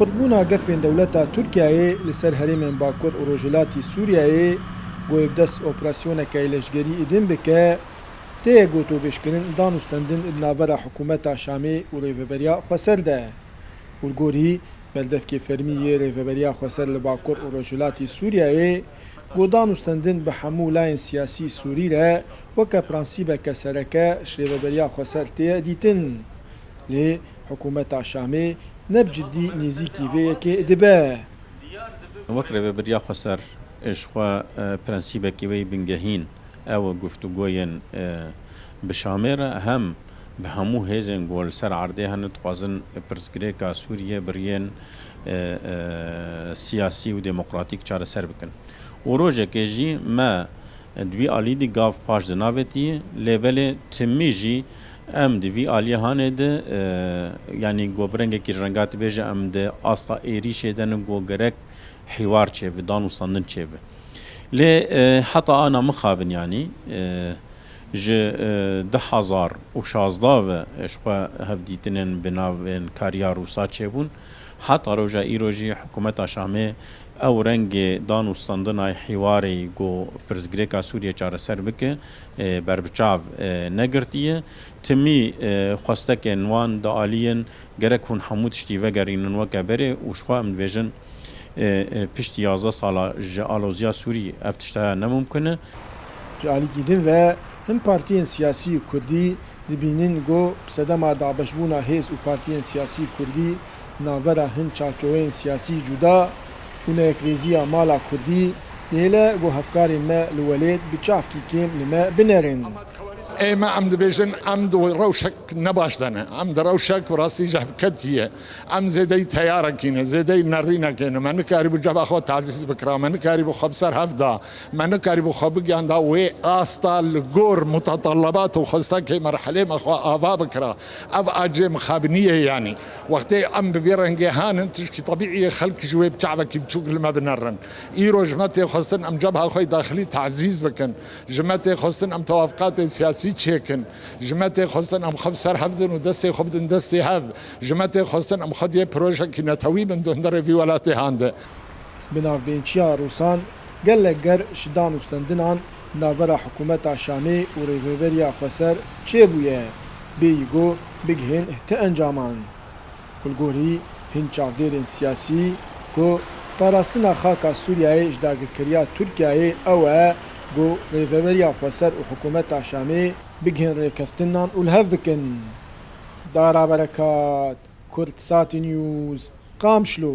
خودبوونا گەفێن دەولەتە تورکیایê li ser herêmên Bakur û Rojhilatê Sûriyeyê goyê dest operasyonekê leşgerî îdin bike, tê gotûbêjkirin danûstandin li navbera hikûmeta Şamê û rêveberiya Xweser de. Ûrgorî beldevkê fermî yê rêveberiya Xweser li Bakur û Rojhilatê Sûriyeyê got danûstandin bi hemû layên siyasî Sûrî re weke pransîbeke sereke ji rêveberiya Xweser tê dîtin. Lê hikûmeta Şamê ne bi ciddî nêzîkî vê yekê dibe. Wek rêveberiya Xweser ji xwe prensîbekî wê bingehîn ew guftûgoyên bi Şamê re hem bi hemû hêzên ku li ser erdê hene dixwazin pirsgirêka Sûriyê biriyên siyasî û demokratîk çareser bikin. û rojekê jî me di vî alî gav paş di navetî lêbelê timî jî em di vî aliyê hanê de yanî gobrengekî renga dibêje em di asta êrîşê de ne got gerek hîwar çêbe danûstandin çêbe. Lê heta ana mixabin yanî ji 2016 ve ji xwe hevdîtinên bi navên kariya Rûsa çêbûn, heta roja îro jî hikûmeta Şamê ew rengê danûstandina hîwarê got pirsgirêka Sûriyê çareser bike berbiçav negirtiye. Timî xwestekên wan di aliyên gerek hûn hemû tiştî vegerînin weke berê û ji xwe em dibêjin piştî 11 sala ji aloziya Sûrî ev tişteya nemûmkin e. Ji alîkî din ve him partiyên siyasî û Kurdî dibînin got sedema dabeşbûna hêz û partiyên siyasî Kurdî navbera hin çarçoveyên siyasî cuda û neyekrêziya mala Kurdî dihêle got hevkarên me li welêt bi çavkî kêm li me binerin. ئێمە ئەم دەبێژن ئەم ڕەوشک نەباشدانە ئەم دەڕەوشک ڕاستی ژەفکەتیە ئەم زێدەی تەیارەکینە زێدەی نەڕینەکەێنمە نکاری بوو جەباخۆ تازیز بکرامە نکاری بۆ خەبسەر هەفدا مە نکاری بۆ خۆ بگیاندا وێ ئاستا لە گۆر متەتەڵەبات و خستەکەی مەرحەلێ مەخوا ئاوا بکرا ئەو ئاجێ مخابنیە یانی وەختەی ئەم بڤێ ڕەنگێ هانن تشکی طبیعیە خەڵکی ژوێ بچاوەکی بچووک لمە بنەڕن ئیرۆ ژمە تێخواستن ئەم جەبهاخۆی داخلی تعزیز بکەن ژمە تێخواستن ئەم تەوافقاتی سیاسی چێکن ژمە تێخواستن ئەم خەب سەر هەفتن و دەستی خۆ بدن دەستی هەب ژمە تێخواستن ئەم خەدیە پرۆژێکی نەتەوی بن دەرەوی وڵاتی هاندە بناوبێنچییا Rûsan gelek ger ji danûstandinan navbera hikûmeta Şamê û rêveberiya Xweser çêbûye bêyî got bigihên ti encaman. Kulgorî hin çavdêrên siyasî ku parastina xaka Sûriyeyê ji dagirkariya Tirkiyeyê ew e got rêveberiya Xweser û hikûmeta Şamê bigihên rêkeftinan û li hev bikin. Dara berekat Kurdsat News Qamşlo.